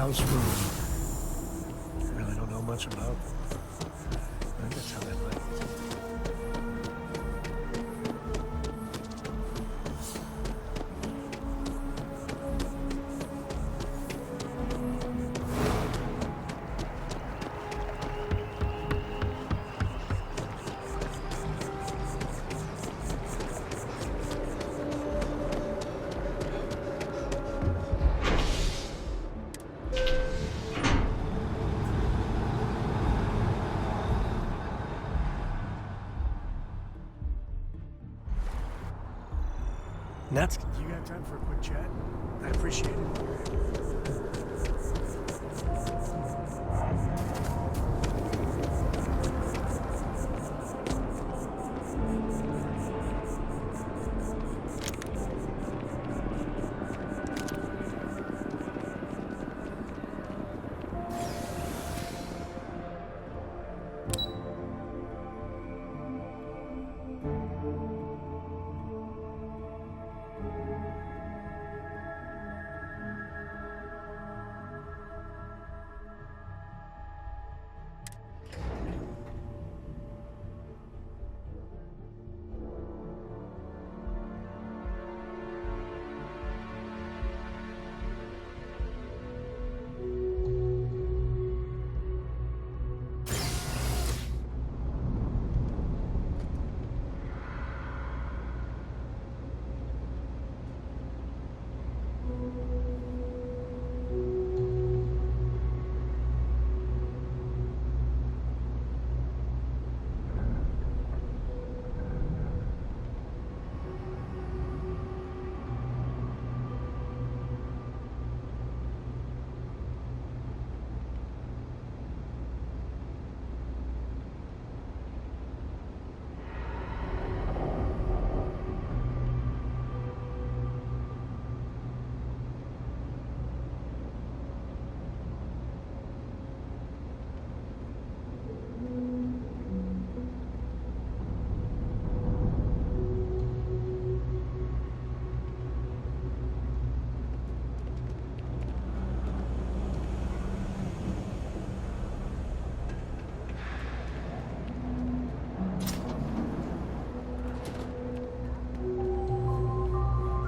house room. I really don't know much about. I guess how that like it. Nuts, you got time for a quick chat? I appreciate it.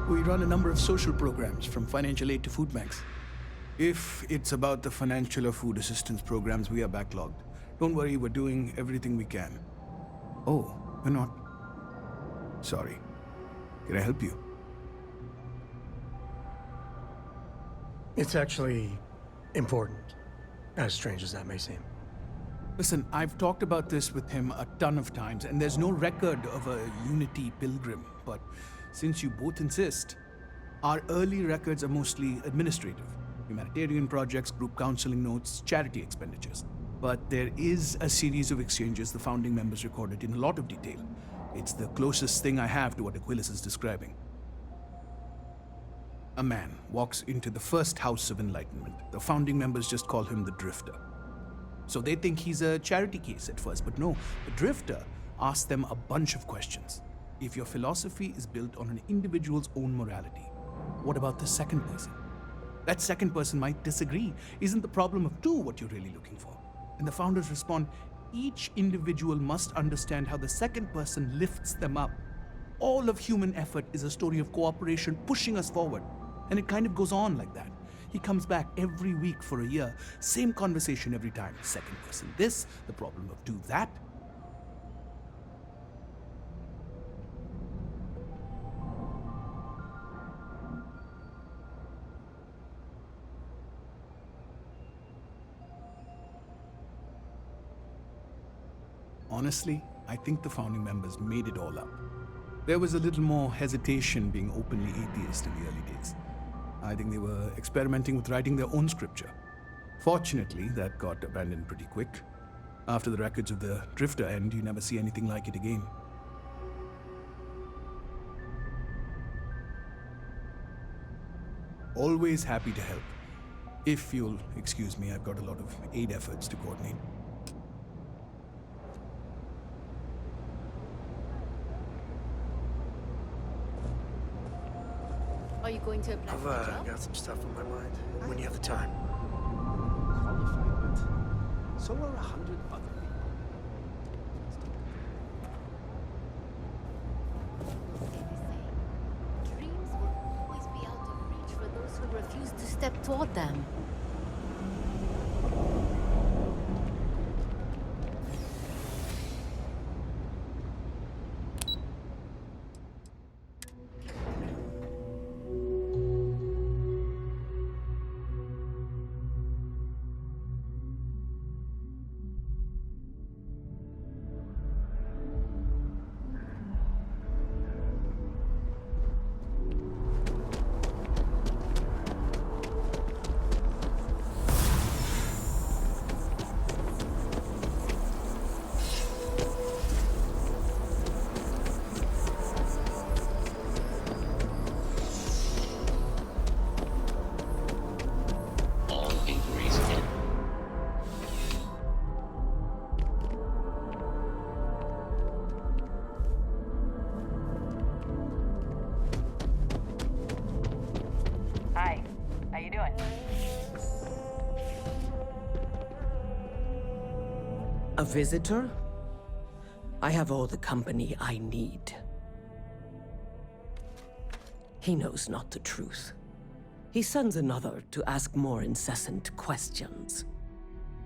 We run a number of social programs, from financial aid to food banks. If it's about the financial or food assistance programs, we are backlogged. Don't worry, we're doing everything we can. Oh, we're not. Sorry. Can I help you? It's actually important, as strange as that may seem. Listen, I've talked about this with him a ton of times, and there's no record of a Unity pilgrim. But since you both insist, our early records are mostly administrative. Humanitarian projects, group counseling notes, charity expenditures. But there is a series of exchanges the founding members recorded in a lot of detail. It's the closest thing I have to what Aquilas is describing. A man walks into the first house of enlightenment. The founding members just call him the Drifter. So they think he's a charity case at first, but no, the Drifter asks them a bunch of questions. If your philosophy is built on an individual's own morality, what about the second person? That second person might disagree. Isn't the problem of two what you're really looking for? And the founders respond, each individual must understand how the second person lifts them up. All of human effort is a story of cooperation pushing us forward. And it kind of goes on like that. He comes back every week for a year. Same conversation every time. Second person this, the problem of two that. Honestly, I think the founding members made it all up. There was a little more hesitation being openly atheist in the early days. I think they were experimenting with writing their own scripture. Fortunately, that got abandoned pretty quick. After the records of the Drifter end, you never see anything like it again. Always happy to help. If you'll excuse me, I've got a lot of aid efforts to coordinate. Are you going to apply for a I've job? got some stuff on my mind. When you have the time. So are 100 other people. Dreams will always be out of reach for those who refuse to step toward them. All inquiries in. Hi, how you doing? A visitor? I have all the company I need. He knows not the truth. He sends another to ask more incessant questions.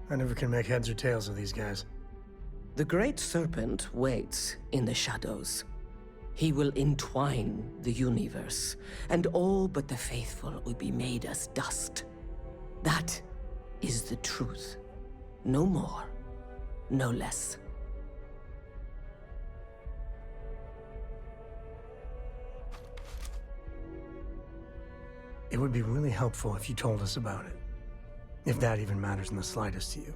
I never can make heads or tails of these guys. The Great Serpent waits in the shadows. He will entwine the universe, and all but the faithful will be made as dust. That is the truth. No more, no less. It would be really helpful if you told us about it. If that even matters in the slightest to you.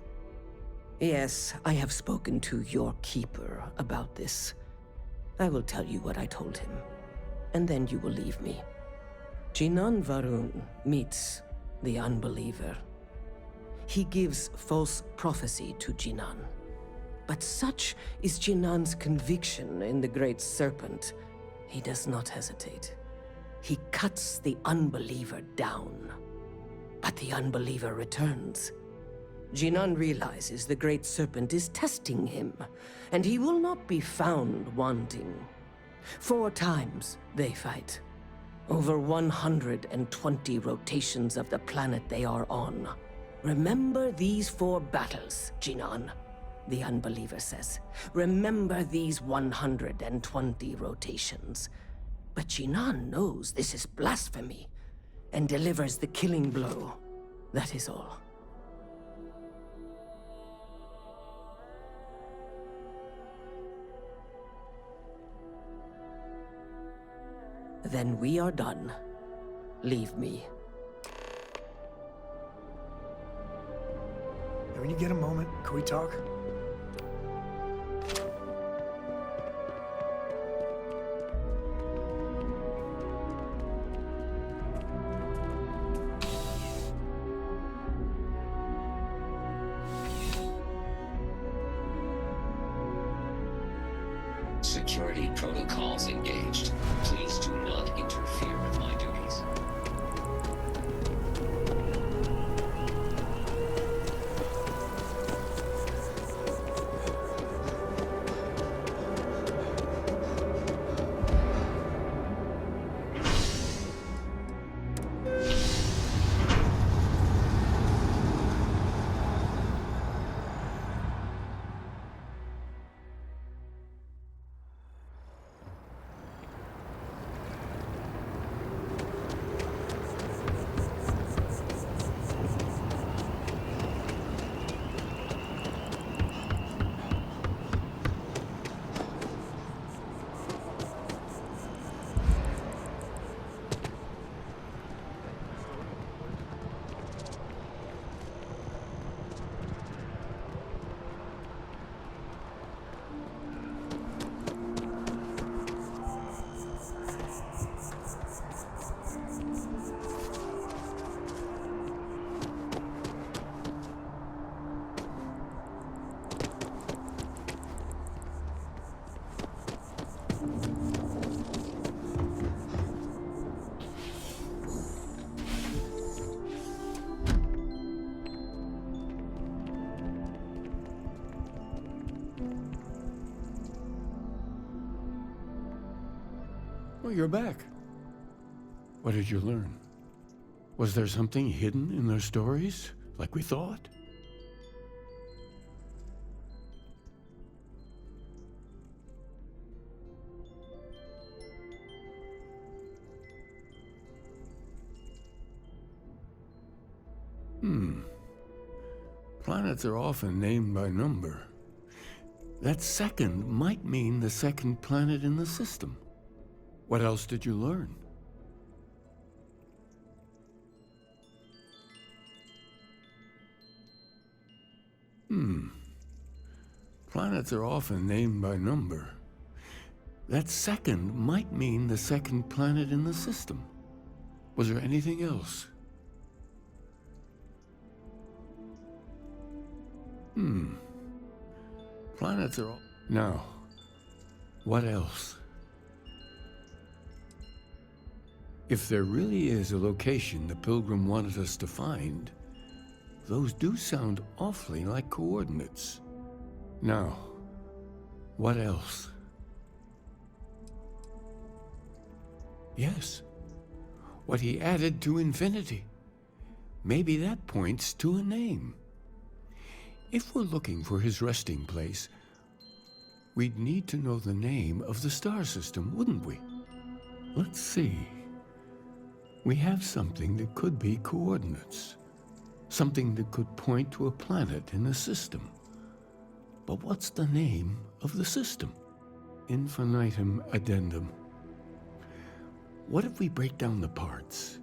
Yes, I have spoken to your keeper about this. I will tell you what I told him, and then you will leave me. Jinan Varun meets the unbeliever. He gives false prophecy to Jinan. But such is Jinan's conviction in the Great Serpent, he does not hesitate. He cuts the unbeliever down. But the unbeliever returns. Jinan realizes the Great Serpent is testing him, and he will not be found wanting. 4 times they fight. Over 120 rotations of the planet they are on. Remember these 4 battles, Jinan, the unbeliever says. Remember these 120 rotations. But Jinan knows this is blasphemy, and delivers the killing blow. That is all. Then we are done. Leave me. And when you get a moment, can we talk? Security protocols engaged. Please do not interfere with my duties. Well, you're back. What did you learn? Was there something hidden in their stories, like we thought? Planets are often named by number. That second might mean the second planet in the system. What else did you learn? Planets are often named by number. That second might mean the second planet in the system. Was there anything else? Planets are... Now, what else? If there really is a location the Pilgrim wanted us to find, those do sound awfully like coordinates. Now, what else? Yes, what he added to infinity. Maybe that points to a name. If we're looking for his resting place, we'd need to know the name of the star system, wouldn't we? Let's see. We have something that could be coordinates. Something that could point to a planet in the system. But what's the name of the system? Infinitum addendum. What if we break down the parts?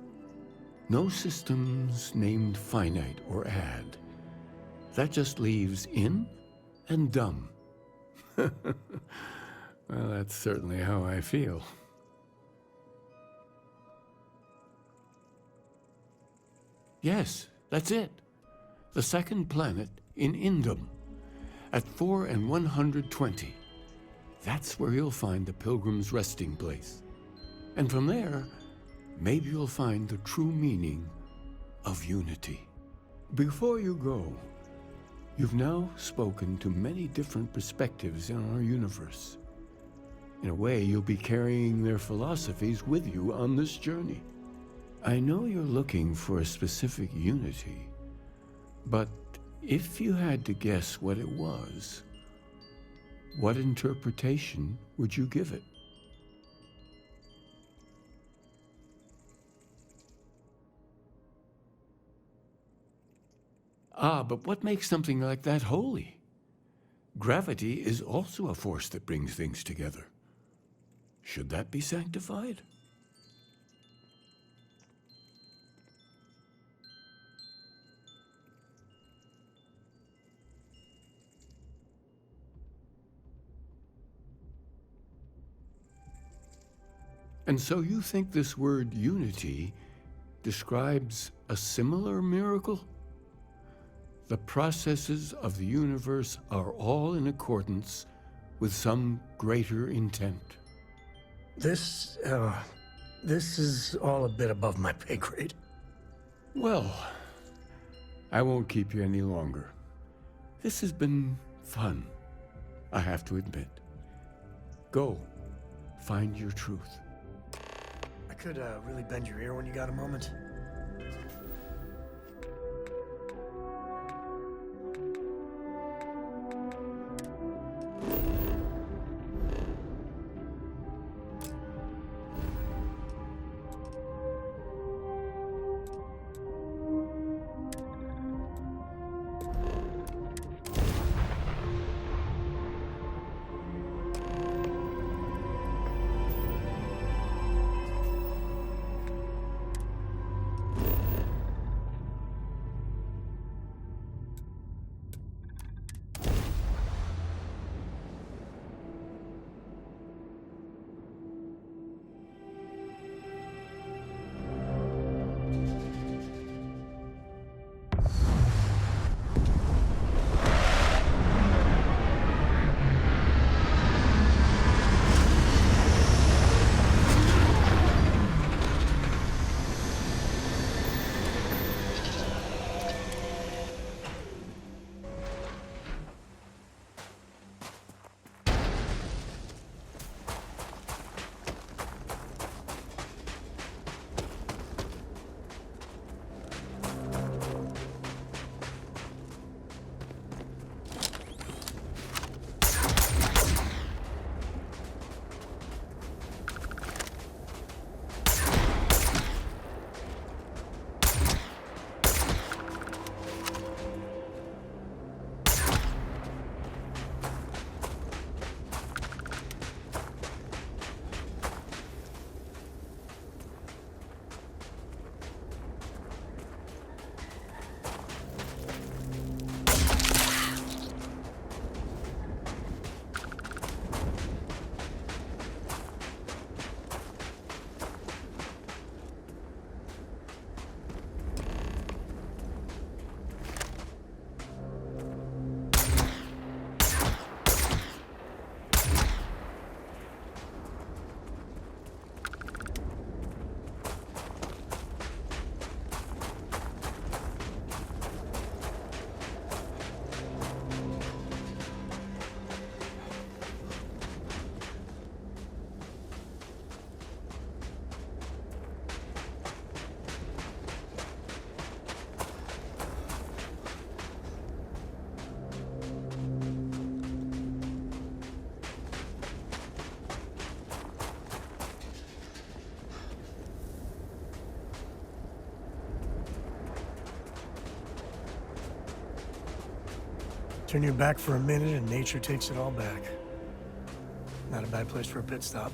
No systems named finite or add. That just leaves in and dumb. Well, that's certainly how I feel. Yes, that's it. The second planet in Indum, at 4 and 120. That's where you'll find the Pilgrim's resting place. And from there, maybe you'll find the true meaning of unity. Before you go, you've now spoken to many different perspectives in our universe. In a way, you'll be carrying their philosophies with you on this journey. I know you're looking for a specific unity, but if you had to guess what it was, what interpretation would you give it? But what makes something like that holy? Gravity is also a force that brings things together. Should that be sanctified? And so you think this word unity describes a similar miracle? The processes of the universe are all in accordance with some greater intent. This is all a bit above my pay grade. Well, I won't keep you any longer. This has been fun, I have to admit. Go, find your truth. I could really bend your ear when you got a moment. Turn your back for a minute and nature takes it all back. Not a bad place for a pit stop.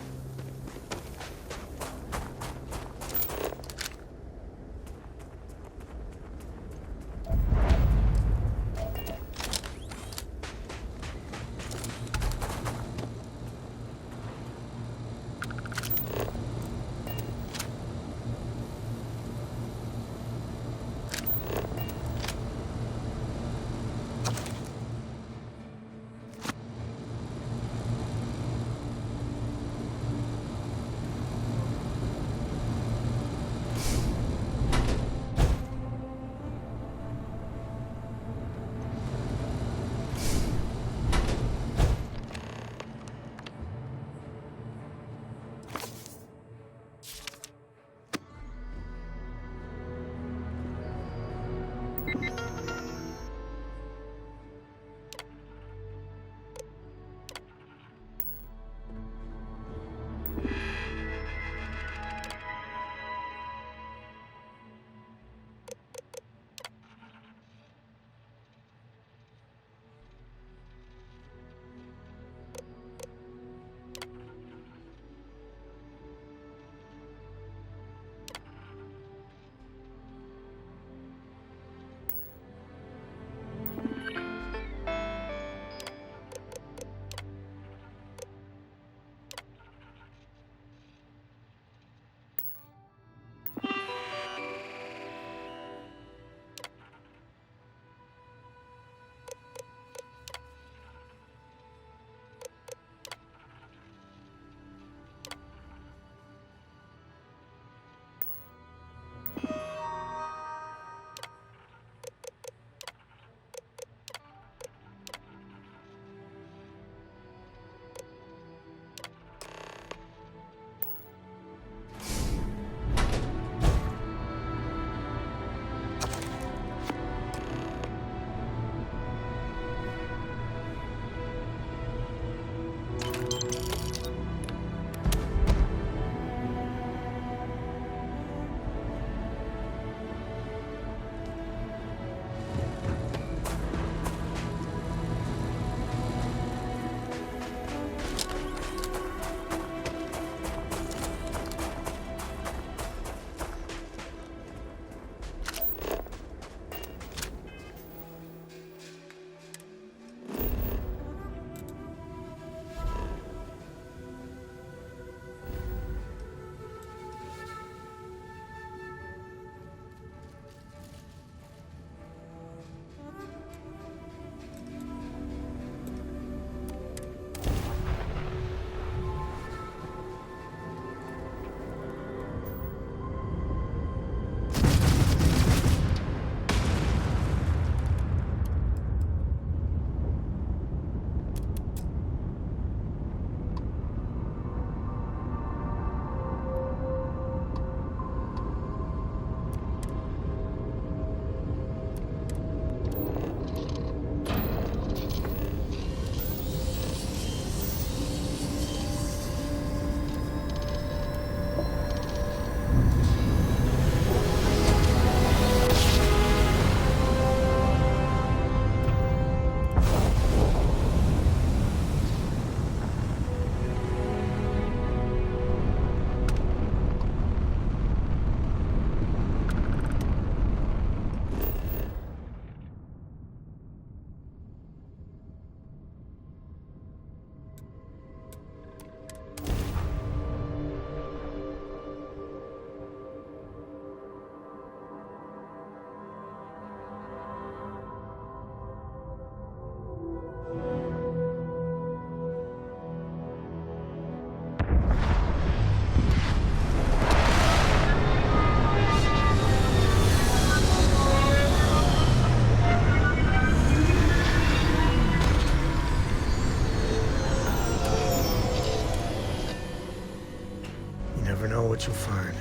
What you'll find.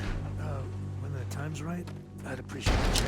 When the time's right, I'd appreciate it.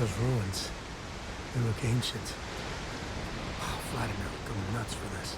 Those ruins, they look ancient. Oh, Vladimir would go nuts for this.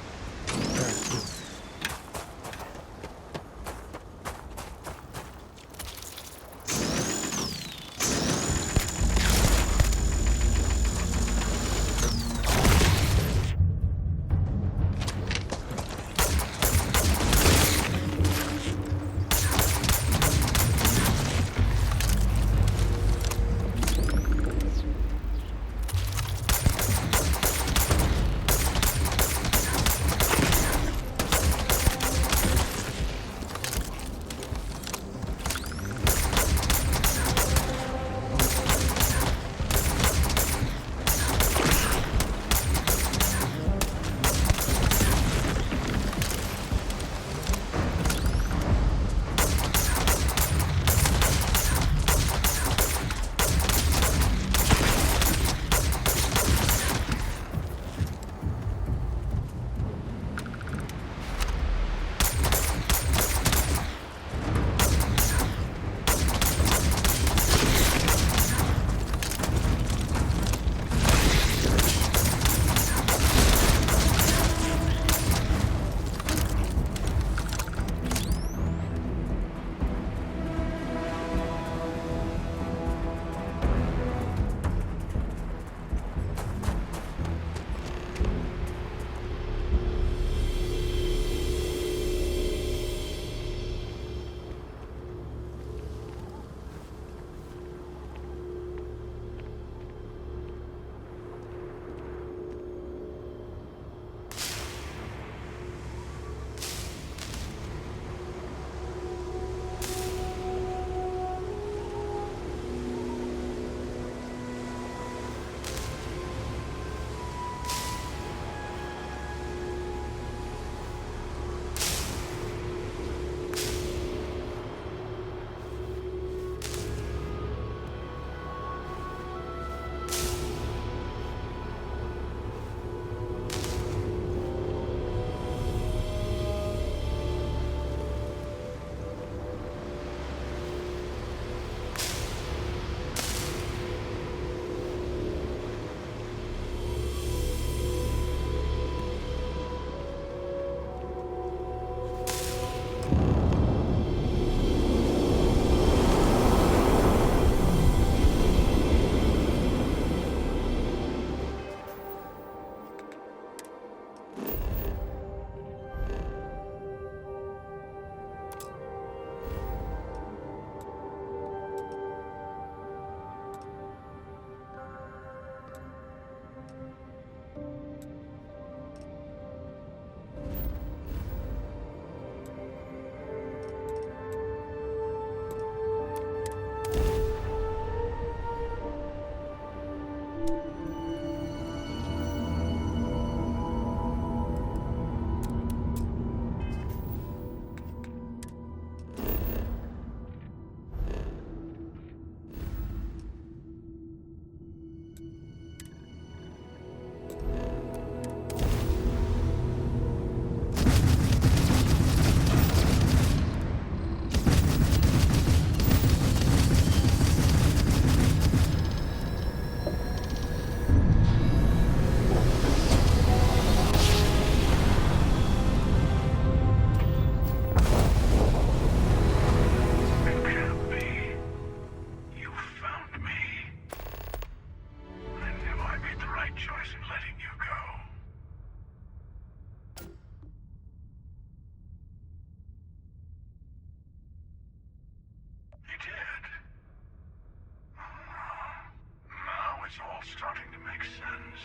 It's all starting to make sense.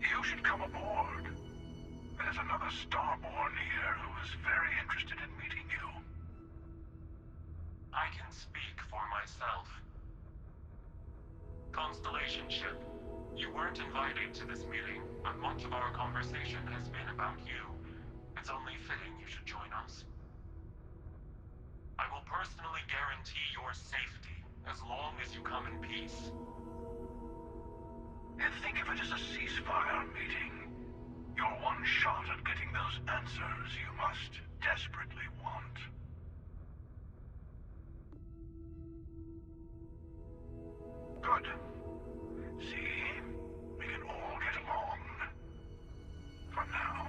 You should come aboard. There's another Starborn here who is very interested in meeting you. I can speak for myself. Constellation ship, you weren't invited to this meeting, and much of our conversation has been about you. It's only fitting you should join us. I will personally guarantee your safety as long as you come in peace. And think of it as a ceasefire meeting. Your one shot at getting those answers you must desperately want. Good. See? We can all get along. For now.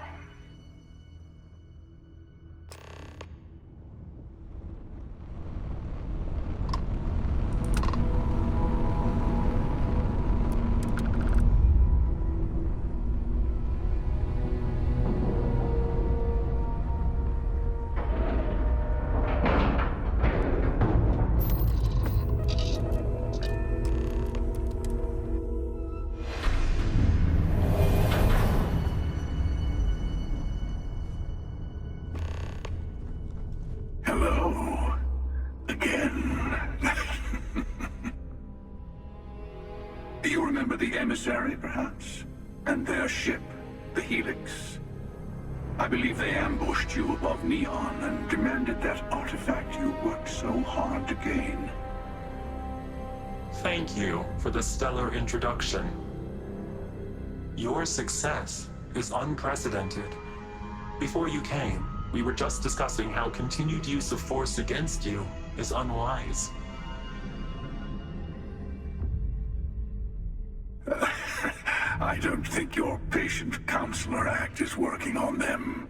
Hello. Again. Do you remember the emissary, perhaps? And their ship, the Helix? I believe they ambushed you above Neon and demanded that artifact you worked so hard to gain. Thank you for the stellar introduction. Your success is unprecedented. Before you came, we were just discussing how continued use of force against you is unwise. I don't think your patient counselor act is working on them.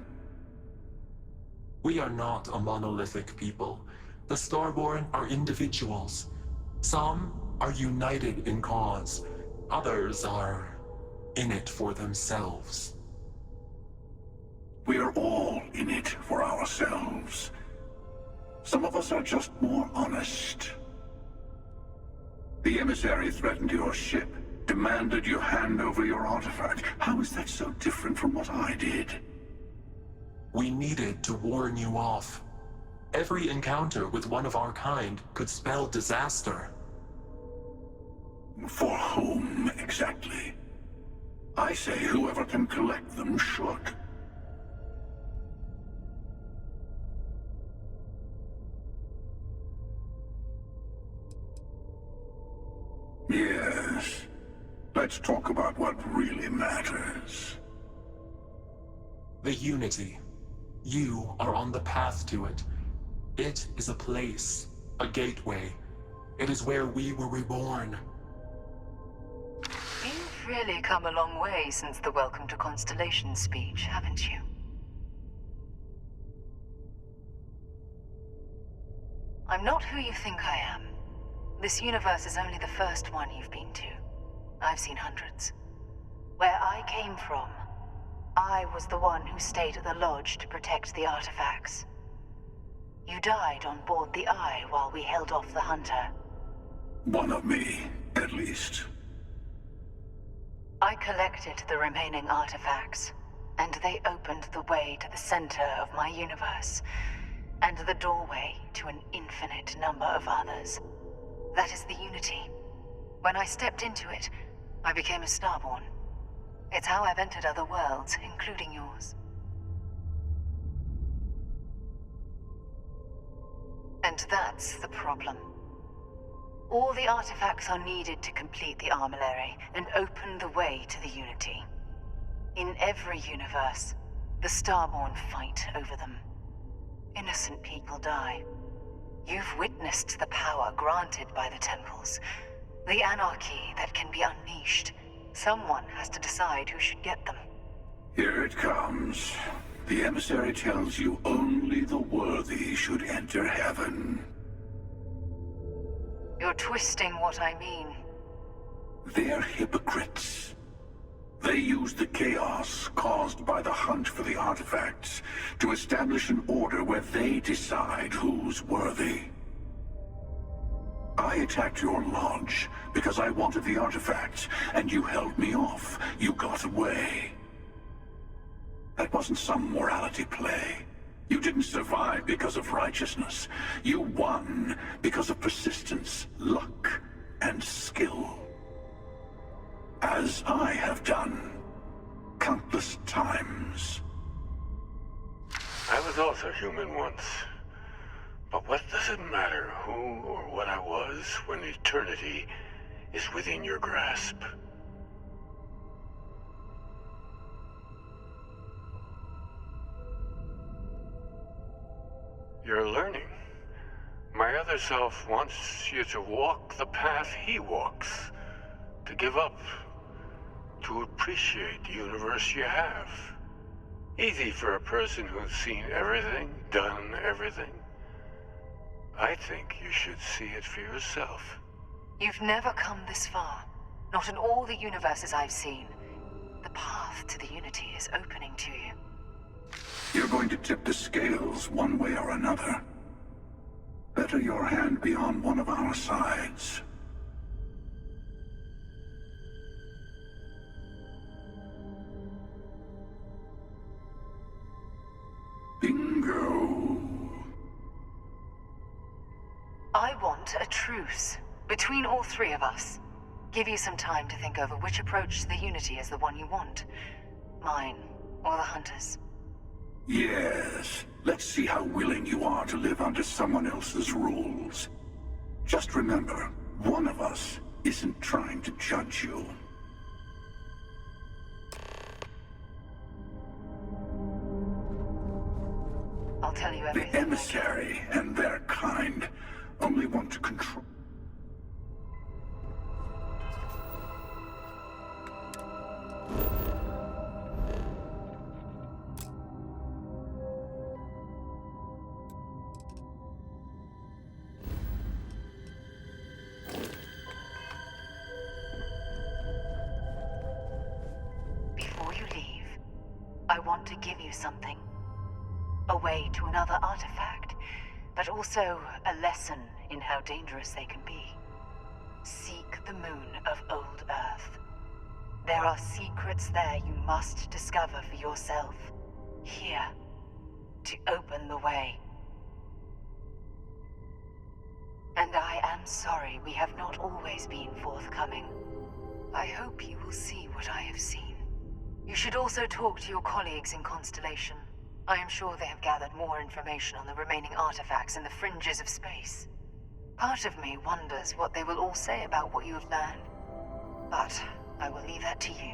We are not a monolithic people. The Starborn are individuals. Some are united in cause. Others are in it for themselves. We're all in it for ourselves. Some of us are just more honest. The emissary threatened your ship, demanded you hand over your artifact. How is that so different from what I did? We needed to warn you off. Every encounter with one of our kind could spell disaster. For whom, exactly? I say whoever can collect them should. Yes. Let's talk about what really matters. The Unity. You are on the path to it. It is a place, a gateway. It is where we were reborn. You've really come a long way since the Welcome to Constellation speech, haven't you? I'm not who you think I am. This universe is only the first one you've been to. I've seen hundreds. Where I came from, I was the one who stayed at the lodge to protect the artifacts. You died on board the Eye while we held off the Hunter. One of me, at least. I collected the remaining artifacts, and they opened the way to the center of my universe, and the doorway to an infinite number of others. That is the Unity. When I stepped into it, I became a Starborn. It's how I've entered other worlds, including yours. And that's the problem. All the artifacts are needed to complete the armillary and open the way to the Unity. In every universe, the Starborn fight over them. Innocent people die. You've witnessed the power granted by the temples, the anarchy that can be unleashed. Someone has to decide who should get them. Here it comes. The emissary tells you only the worthy should enter heaven. You're twisting what I mean. They're hypocrites. They use the chaos caused by the hunt for the artifacts to establish an order where they decide who's worthy. I attacked your lodge because I wanted the artifacts, and you held me off. You got away. That wasn't some morality play. You didn't survive because of righteousness. You won because of persistence, luck, and skill. As I have done countless times. I was also human once. But what does it matter who or what I was when eternity is within your grasp? You're learning. My other self wants you to walk the path he walks. to give up, to appreciate the universe you have. Easy for a person who's seen everything, done everything. I think you should see it for yourself. You've never come this far. Not in all the universes I've seen. The path to the Unity is opening to you. You're going to tip the scales one way or another. Better your hand be on one of our sides. Bingo. I want a truce between all three of us. Give you some time to think over which approach to the Unity is the one you want. Mine, or the Hunters. Yes. Let's see how willing you are to live under someone else's rules. Just remember, one of us isn't trying to judge you. I'll tell you everything. The emissary and their kind only want to control. Before you leave, I want to give you something. A way to another artifact, but also a lesson in how dangerous they can be. Seek the moon of old Earth. There are secrets there you must discover for yourself. Here, to open the way. And I am sorry we have not always been forthcoming. I hope you will see what I have seen. You should also talk to your colleagues in Constellation. I am sure they have gathered more information on the remaining artifacts in the fringes of space. Part of me wonders what they will all say about what you have learned. But I will leave that to you.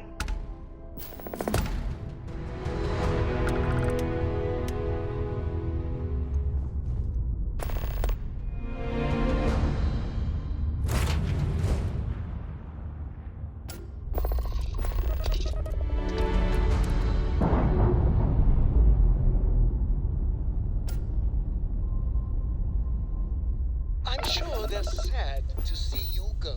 I'm sure they're sad to see you go.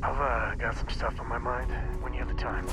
I've got some stuff on my mind when you have the time.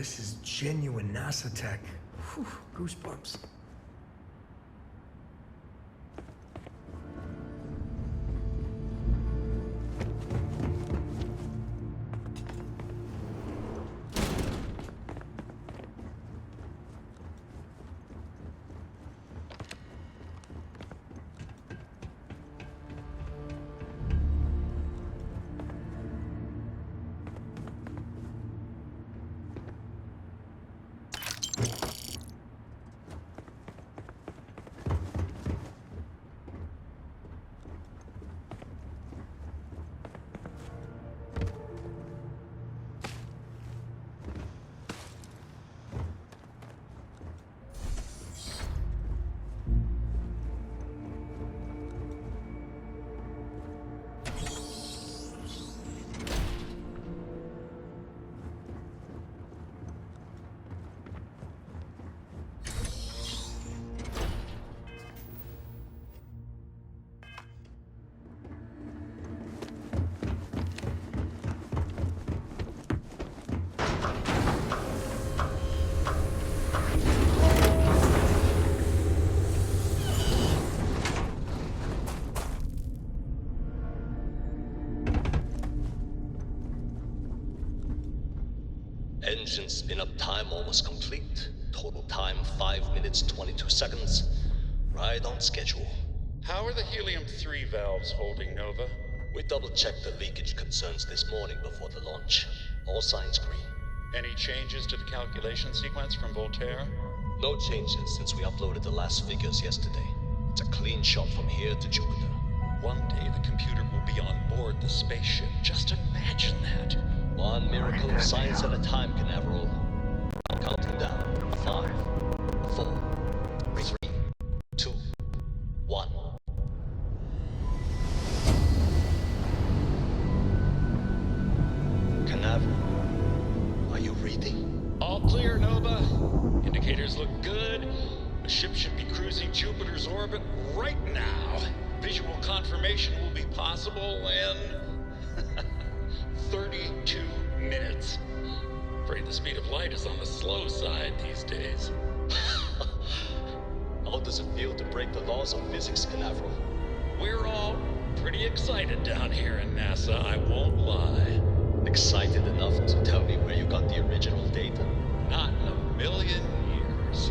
this is genuine NASA tech. Whew, goosebumps. Engine spin-up time almost complete. Total time 5 minutes 22 seconds. Right on schedule. How are the helium-3 valves holding, Nova? We double-checked the leakage concerns this morning before the launch. All signs green. Any changes to the calculation sequence from Voltaire? No changes since we uploaded the last figures yesterday. It's a clean shot from here to Jupiter. One day the computer will be on board the spaceship. Just imagine that. One miracle of science at a time, Canaveral. I'm counting down. 5, 4, 3, 2, 1. Canaveral, are you reading? All clear, Nova. Indicators look good. The ship should be cruising Jupiter's orbit right now. Visual confirmation will be possible in 32 minutes. Afraid the speed of light is on the slow side these days. How does it feel to break the laws of physics, Canaveral? We're all pretty excited down here in NASA, I won't lie. Excited enough to tell me where you got the original data? Not in a million years.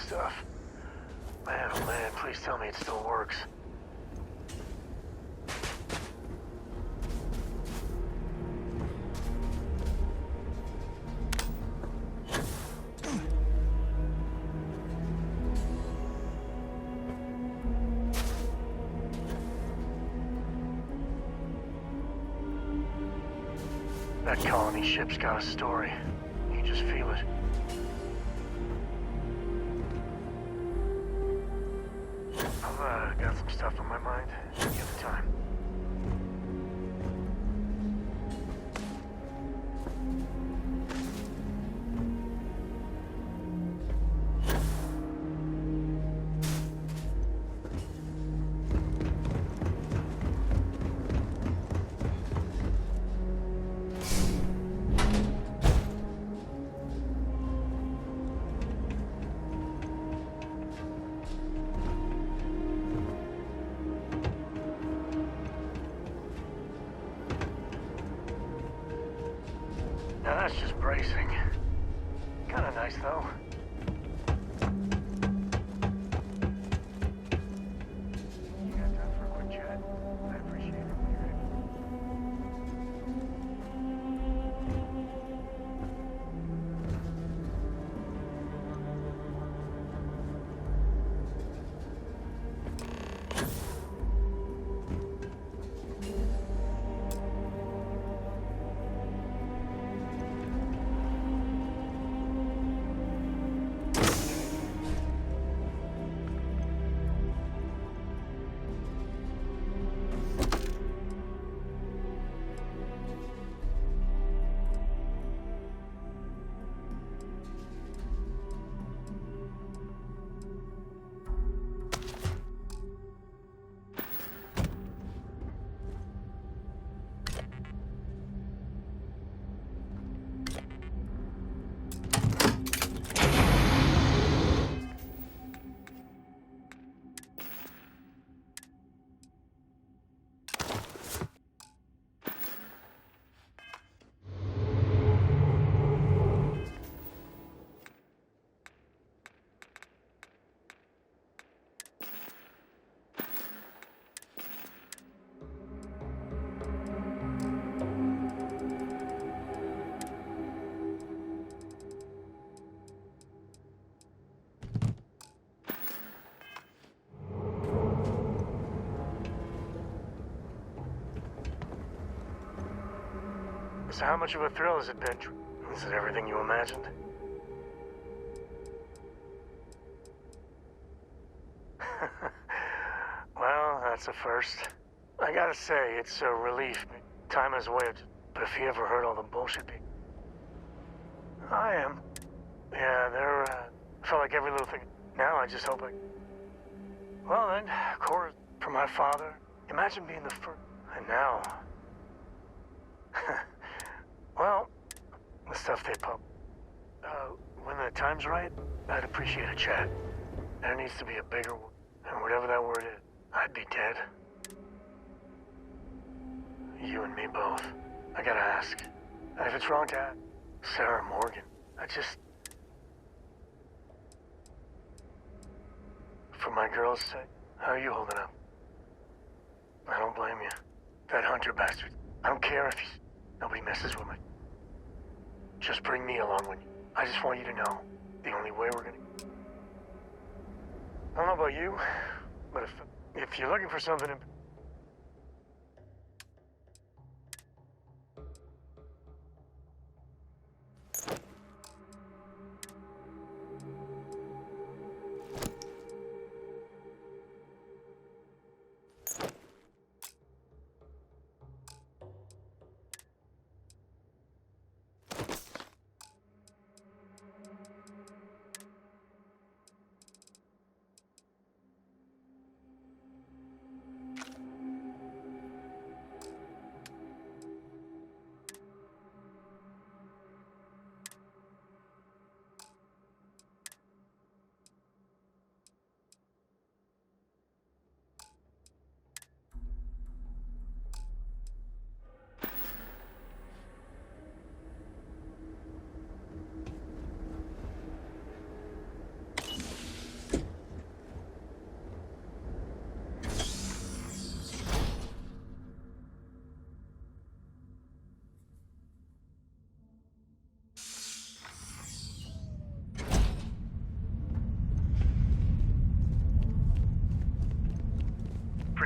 stuff. Man, oh man, please tell me it still works. That colony ship's got a story. You just feel it. I've got some stuff on my mind. Give it time. Now that's just bracing. Kinda nice, though. You got time for a quick chat? I appreciate it when you're in. So how much of a thrill has it been? Is it everything you imagined? Well, that's a first. I gotta say, it's a relief. Time has a way of... But if you ever heard all the bullshit... I am. Yeah, felt like every little thing. Now I just hope I... Well then, chorus for my father. Imagine being the first... And now... Well, the stuff they pump. When the time's right, I'd appreciate a chat. There needs to be a bigger one, and whatever that word is, I'd be dead. You and me both. I gotta ask. And if it's wrong to ask, Sarah Morgan, For my girl's sake, how are you holding up? I don't blame you. That Hunter bastard. I don't care if he's... Nobody messes with me. Just bring me along when you... I just want you to know, the only way we're gonna... I don't know about you, but if you're looking for something...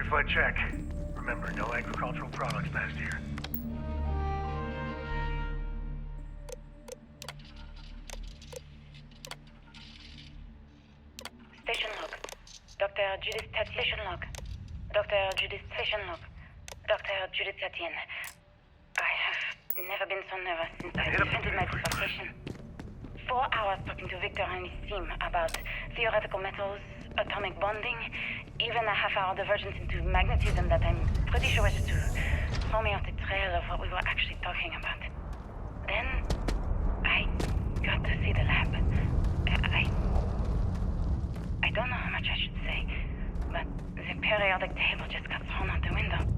Certified check. Remember, no agricultural products passed here. Station log. Dr. Judith Tatian. Station log. Dr. Judith Station log. Dr. Judith Tatian. I have never been so nervous since I defended my dissertation. 4 hours talking to Victor and his team about theoretical metals, atomic bonding, even a half-hour divergence into magnetism that I'm pretty sure was to throw me off the trail of what we were actually talking about. Then, I got to see the lab. I don't know how much I should say, but the periodic table just got thrown out the window.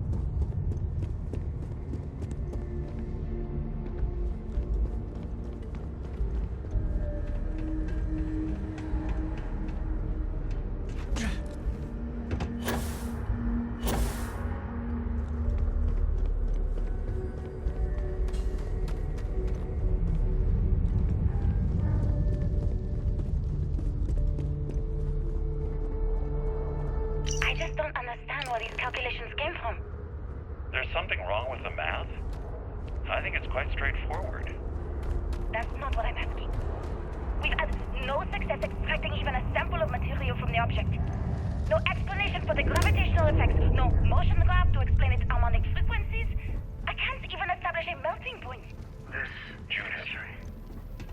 Calculations came from. There's something wrong with the math? I think it's quite straightforward. That's not what I'm asking. We've had no success extracting even a sample of material from the object. No explanation for the gravitational effects, no motion graph to explain its harmonic frequencies. I can't even establish a melting point. This, Judith.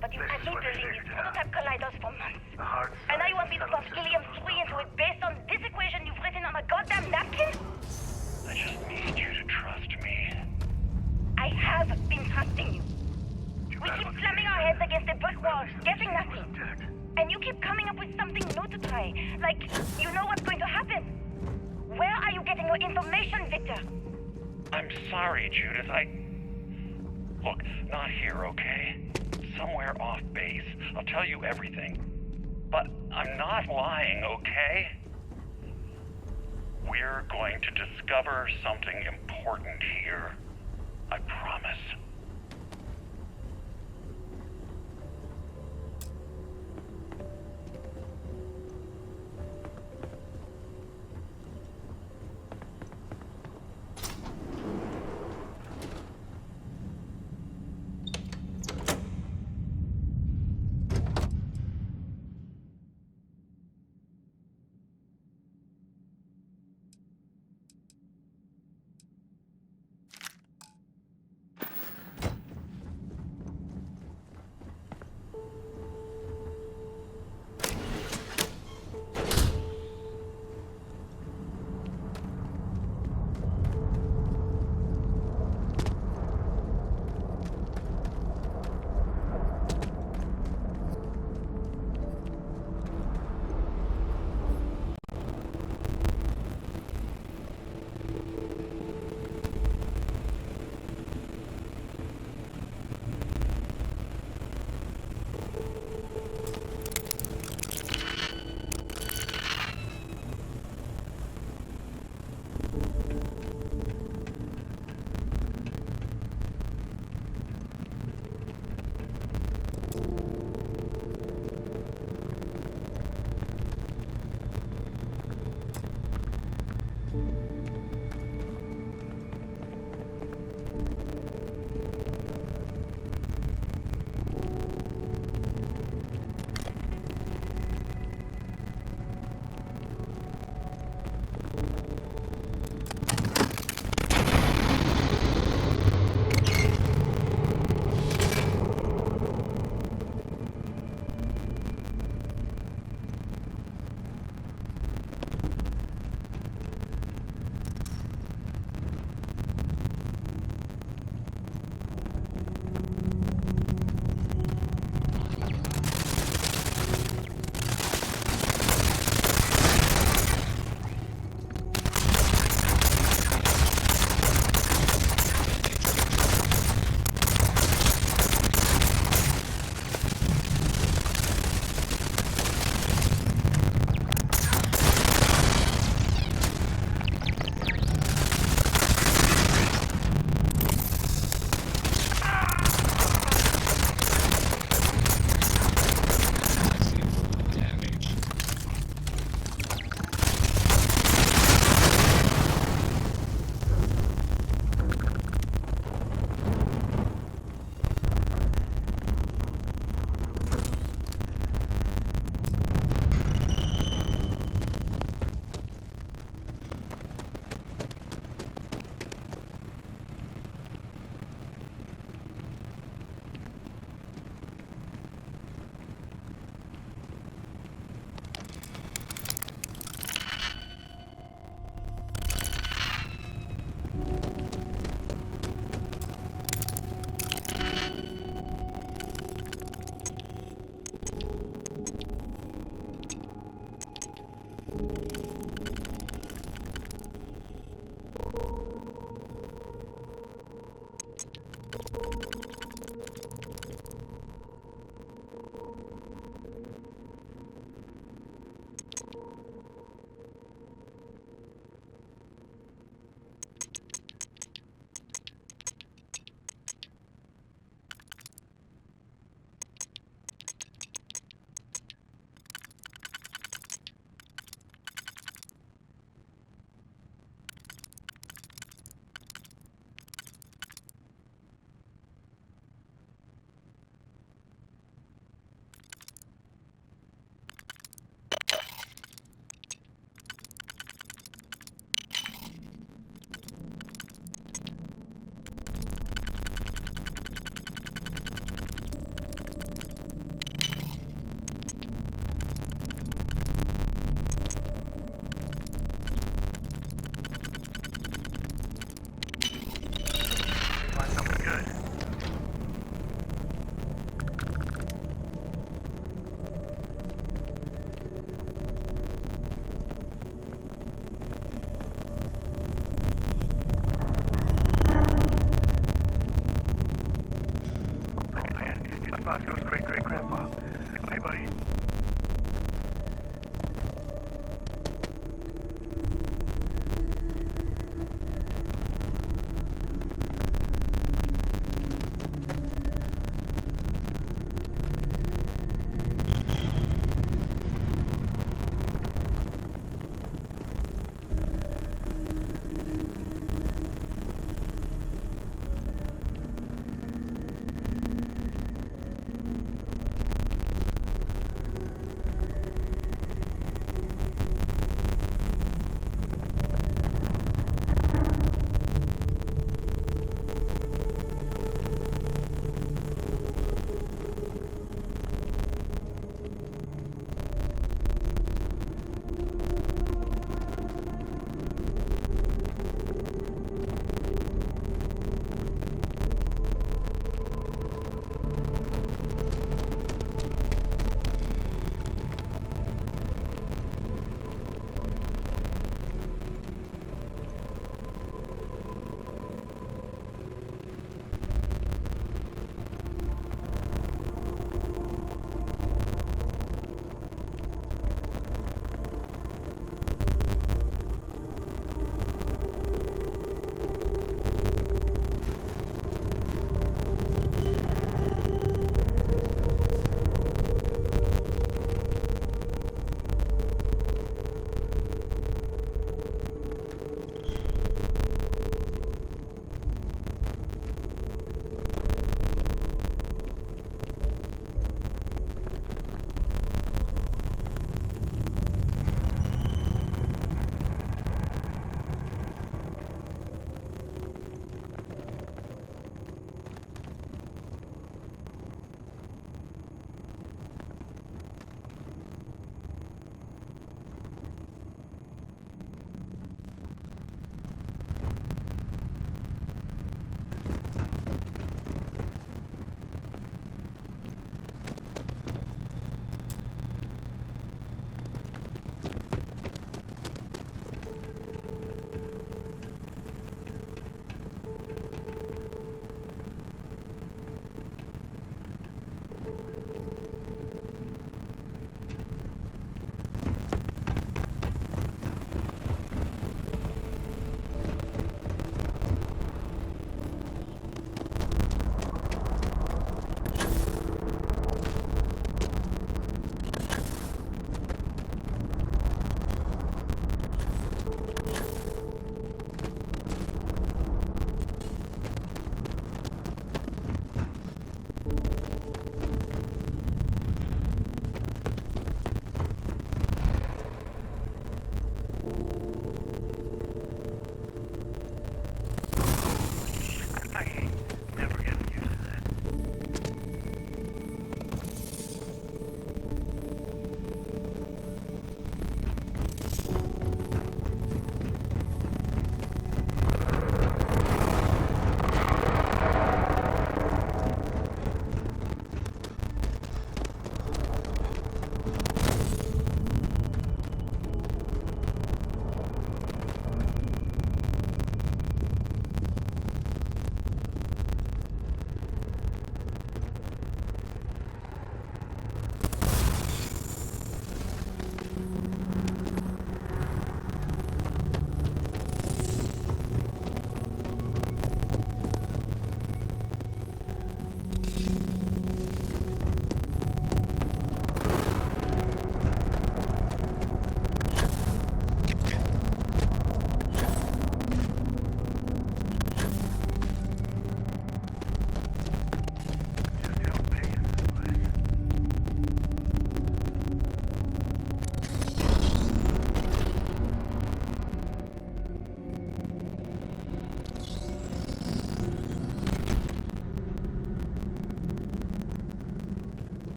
But you had me building these prototype colliders for months. And now you want me to plug helium-3 into it based on this equation you've written on a goddamn napkin? I just need you to trust me. I have been trusting you. We keep slamming our heads against a brick wall, getting nothing. And you keep coming up with something new to try. Like, you know what's going to happen. Where are you getting your information, Victor? I'm sorry, Judith. Look, not here, okay? Somewhere off base. I'll tell you everything. But I'm not lying, okay? We're going to discover something important here. I promise. Bosco's great-great-grandpa. Hey, buddy.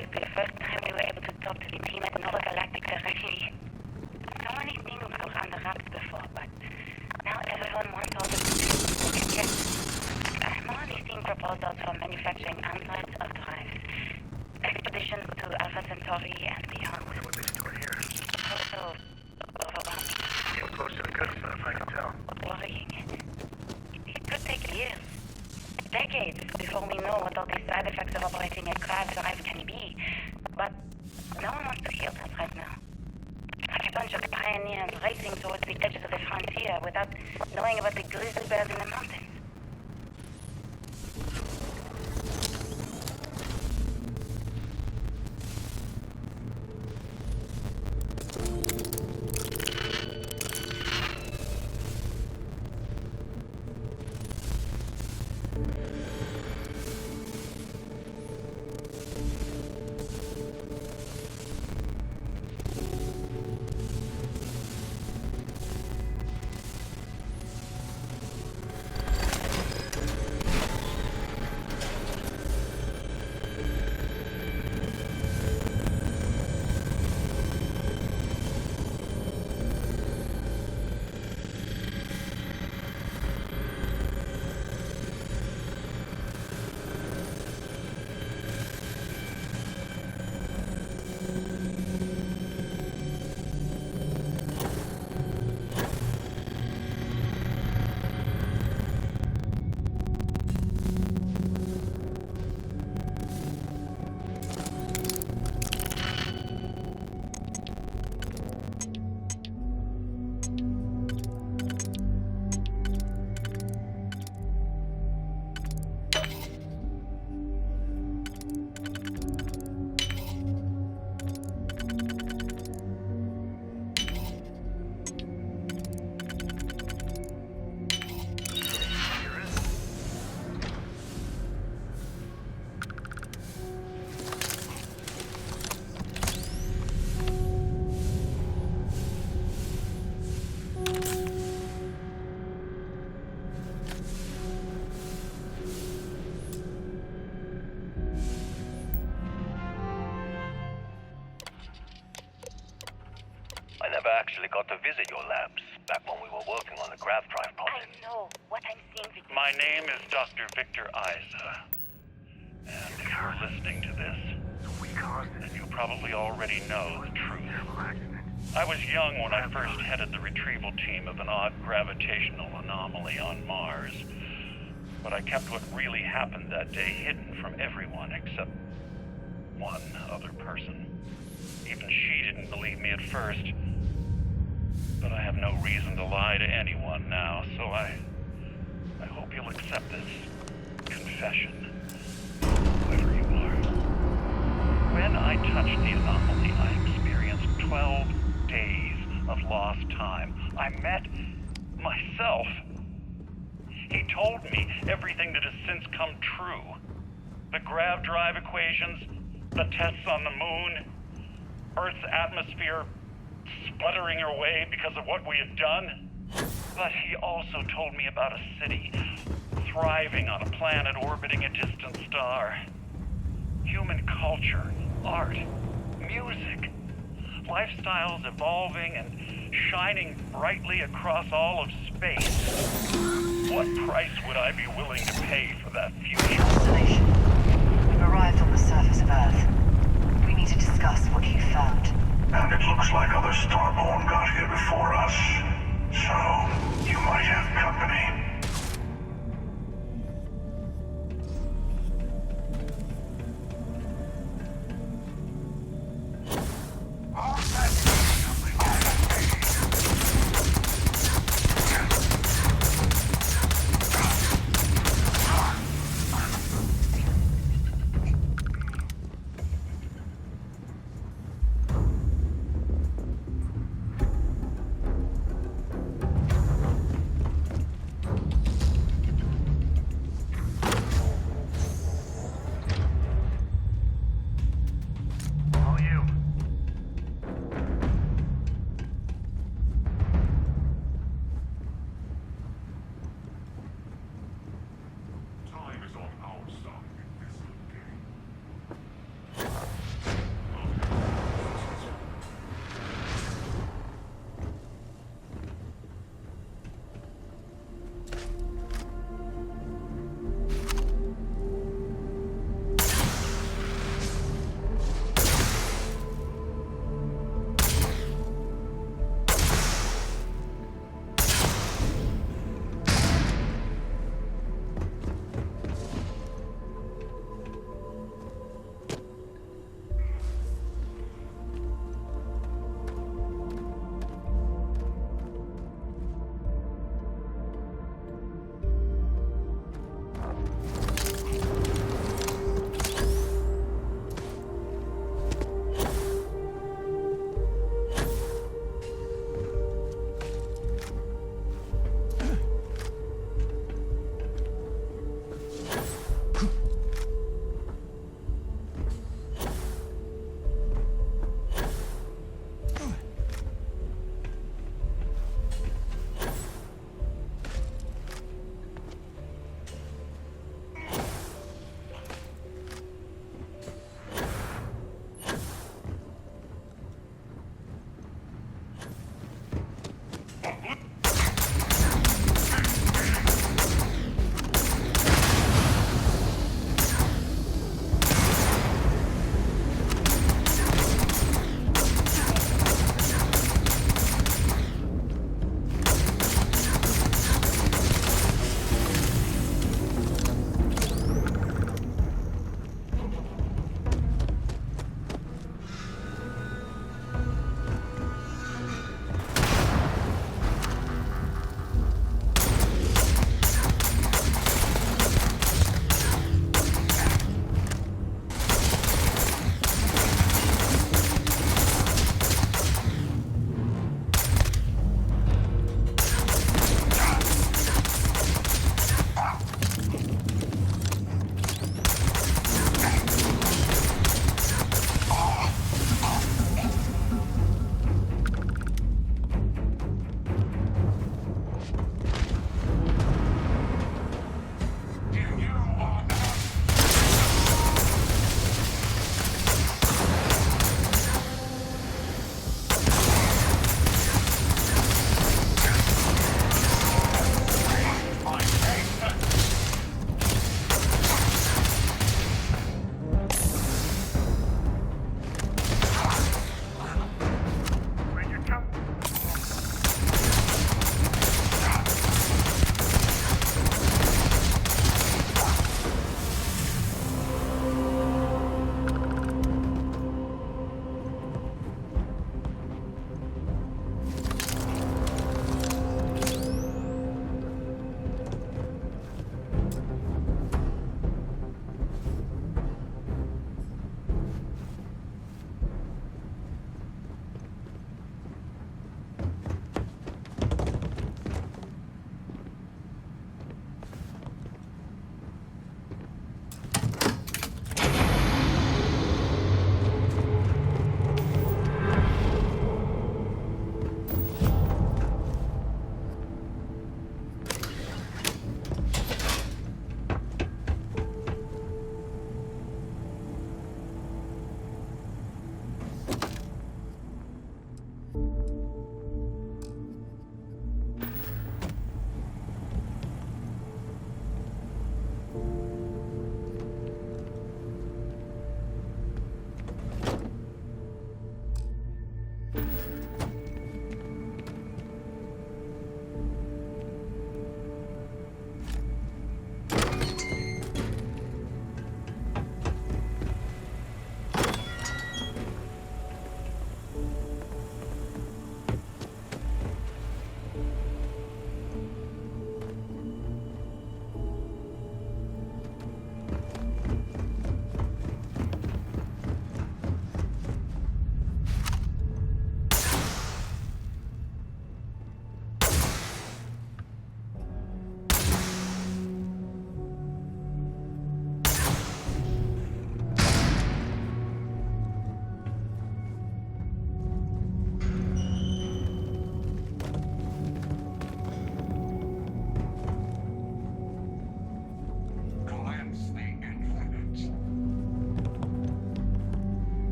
was the first time we were able to talk to the team at Nova Galactic directly. So many things were around the wraps before, but now everyone wants all the details they can get. I'm already seeing proposals for manufacturing androids of drives. Expeditions to Alpha Centauri and beyond. I wonder what they store here. Also overwhelming. Getting close to the good stuff, I can tell. Worrying. It could take years, decades, before we know what all the side effects of operating a grav drive can be. But no one wants to hear that right now. Like a bunch of pioneers racing towards the edges of the frontier without knowing about the grizzly bears in the mountains. Actually got to visit your labs back when we were working on the grav drive project. I know what I'm seeing, Victor. My name is Dr. Victor Isa. And if you're listening to this, then you probably already know the truth. I was young when I first headed the retrieval team of an odd gravitational anomaly on Mars. But I kept what really happened that day hidden from everyone except one other person. Even she didn't believe me at first. But I have no reason to lie to anyone now, so I hope you'll accept this confession, whoever you are. When I touched the anomaly, I experienced 12 days of lost time. I met myself. He told me everything that has since come true. The grav drive equations, the tests on the moon, Earth's atmosphere sputtering away because of what we had done. But he also told me about a city thriving on a planet orbiting a distant star. Human culture, art, music, lifestyles evolving and shining brightly across all of space. What price would I be willing to pay for that future? Constellation. We've arrived on the surface of Earth. We need to discuss what you found. And it looks like other Starborn got here before us. So, you might have company.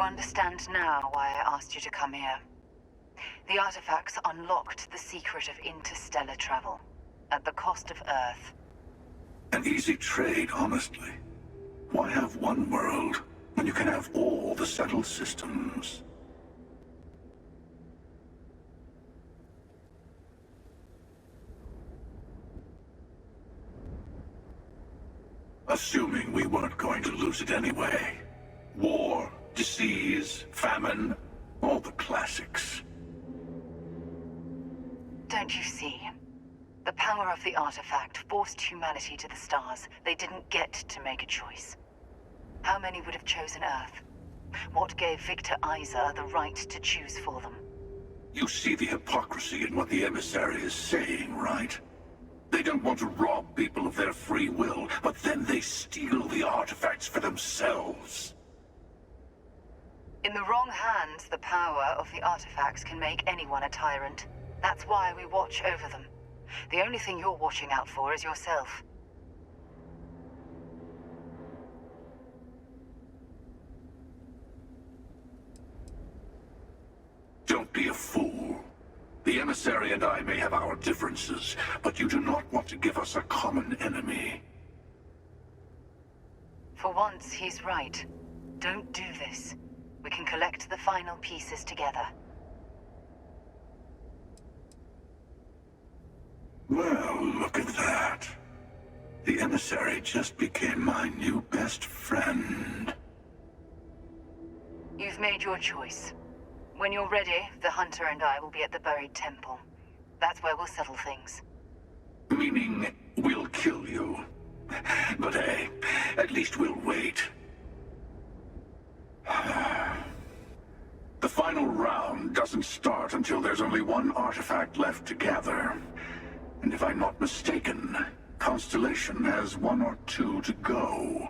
understand now why I asked you to come here? The artifacts unlocked the secret of interstellar travel, at the cost of Earth. An easy trade, honestly. Why have one world when you can have all the settled systems? Assuming we weren't going to lose it anyway. War, disease, famine, all the classics. Don't you see? The power of the artifact forced humanity to the stars. They didn't get to make a choice. How many would have chosen Earth? What gave Victor Isa the right to choose for them? You see the hypocrisy in what the emissary is saying, right? They don't want to rob people of their free will, but then they steal the artifacts for themselves. In the wrong hands, the power of the artifacts can make anyone a tyrant. That's why we watch over them. The only thing you're watching out for is yourself. Don't be a fool. The emissary and I may have our differences, but you do not want to give us a common enemy. For once, he's right. Don't do this. We can collect the final pieces together. Well, look at that. The emissary just became my new best friend. You've made your choice. When you're ready, the Hunter and I will be at the buried temple. That's where we'll settle things. Meaning, we'll kill you. But hey, at least we'll wait. The final round doesn't start until there's only one artifact left to gather. And if I'm not mistaken, Constellation has 1 or 2 to go.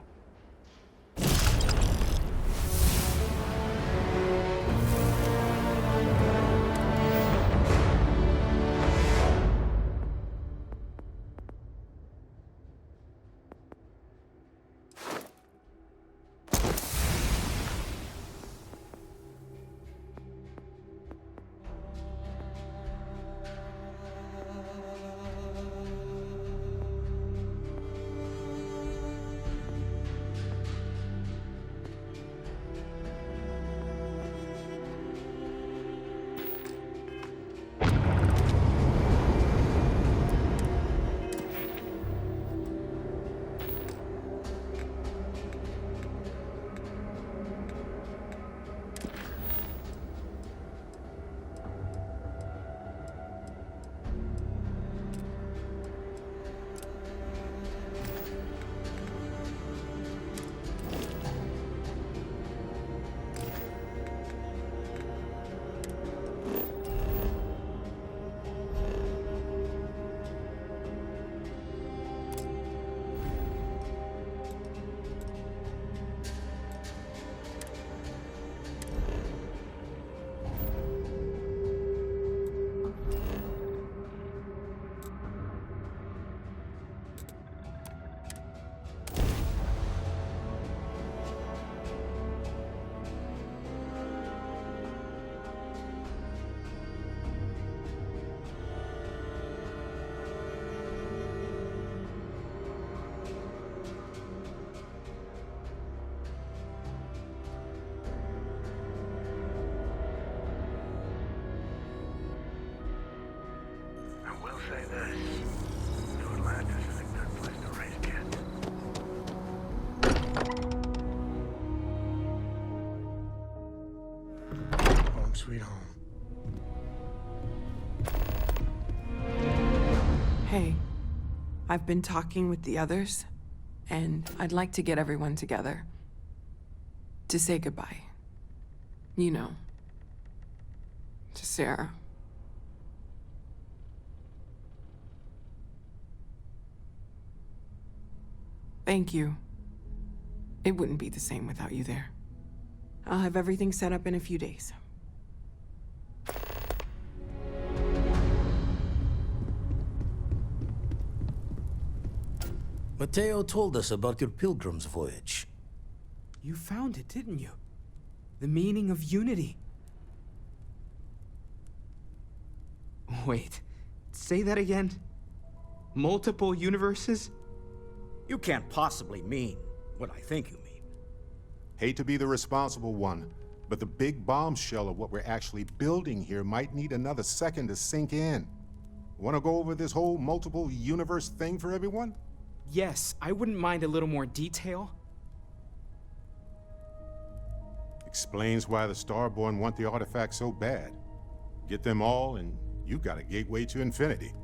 Say this. New Atlantis is a good place to raise kids. Home sweet home. Hey, I've been talking with the others, and I'd like to get everyone together. To say goodbye. You know. To Sarah. Thank you. It wouldn't be the same without you there. I'll have everything set up in a few days. Mateo told us about your pilgrim's voyage. You found it, didn't you? The meaning of unity. Wait, say that again? Multiple universes? You can't possibly mean what I think you mean. Hate to be the responsible one, but the big bombshell of what we're actually building here might need another second to sink in. Want to go over this whole multiple universe thing for everyone? Yes, I wouldn't mind a little more detail. Explains why the Starborn want the artifact so bad. Get them all, and you've got a gateway to infinity.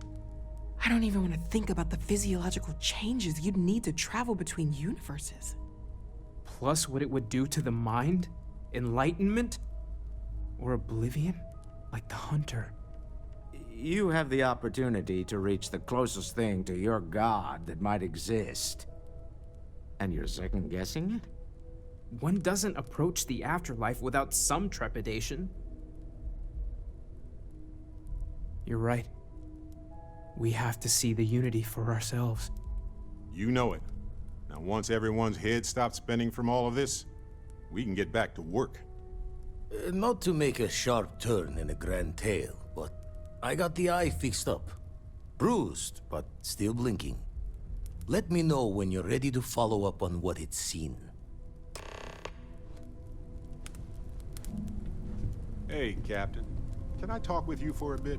I don't even want to think about the physiological changes you'd need to travel between universes. Plus what it would do to the mind? Enlightenment? Or oblivion? Like the Hunter. You have the opportunity to reach the closest thing to your god that might exist. And you're second-guessing it? One doesn't approach the afterlife without some trepidation. You're right. We have to see the unity for ourselves. You know it. Now, once everyone's head stops spinning from all of this, we can get back to work. Not to make a sharp turn in a grand tale, but I got the eye fixed up. Bruised, but still blinking. Let me know when you're ready to follow up on what it's seen. Hey, Captain. Can I talk with you for a bit?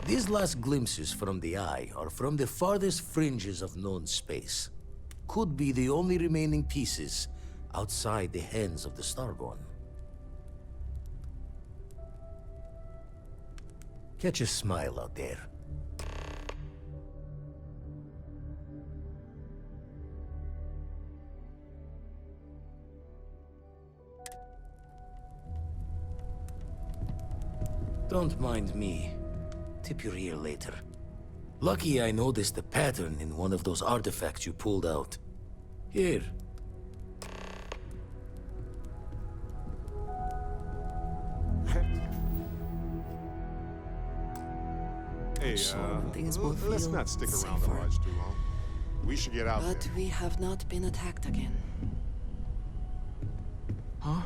These last glimpses from the eye are from the farthest fringes of known space. Could be the only remaining pieces outside the hands of the Starborn. Catch a smile out there. Don't mind me. Tip your ear later. Lucky I noticed a pattern in one of those artifacts you pulled out. Here. Hey, let's not stick around the lodge too long. We should get out there. But we have not been attacked again. Huh?